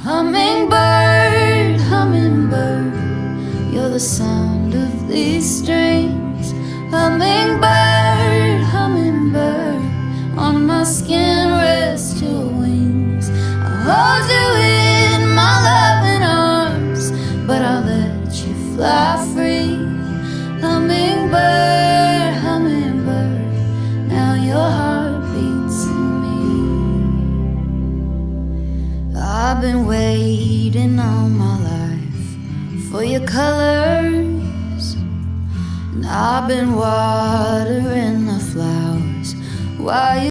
Hummingbird, hummingbird, you're the sound of these strings. Hummingbird, hummingbird, on my skin rest your wings. I'll hold you in my loving arms, but I'll let you fly free. Hummingbird, hummingbird, now your heart beats in me. I've been waiting all my life for your colors, and I've been watering the flowers while you